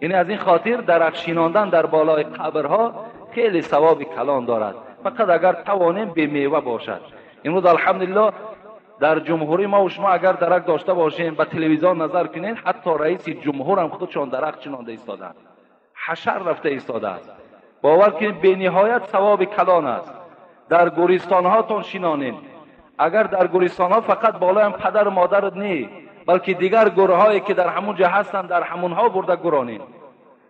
یعنی از این خاطر درخت شیناندن در بالای قبرها خیلی ثواب کلان دارد، فقط اگر توانیم به میوه باشد. امروز الحمدلله در جمهوری ما و شما اگر درخت داشته باشیم، به تلویزیون نظر کنین، حتی رئیس جمهور هم خودشان درخت چینانده ایستاده، حشر رفته ایستاده است. باور کنید به نهایت ثواب کلان است. در گورستان هاتون شینانین. اگر در گورستان ها فقط بالای هم پدر و مادر نه، بلکه دیگر گورهایی که در همون جا هستند در همونها برده گورانین.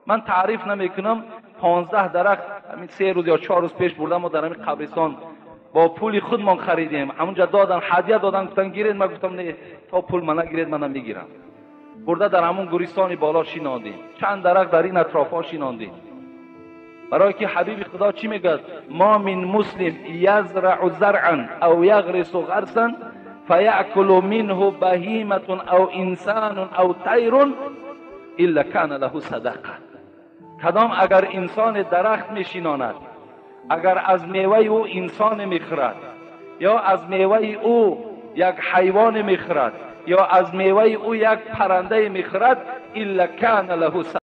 من تعریف نمیکنم. 15 درخت همین 3 روز یا 4 روز پیش بردم و در همین قبرستان با پول خودمان خریدیم. همونجا دادن، هدیه دادن، گفتن گیرید. من گفتم نه، تا پول من نگیرید من نمیگیرم. برده در همون گورستان بالا شیناندیم. چند درخت در این اطرافا شیناندیم. برای که حبیب خدا چی میگه؟ ما من مسلم یزرع زرعا او یغرس غرسا فیأکل منه بهیمه او انسان او طیر الا کان له صدقه. کدام اگر انسان درخت میشیناند، اگر از میوه او انسان میخورد، یا از میوه او یک حیوان میخورد، یا از میوه او یک پرنده میخورد، الا کان له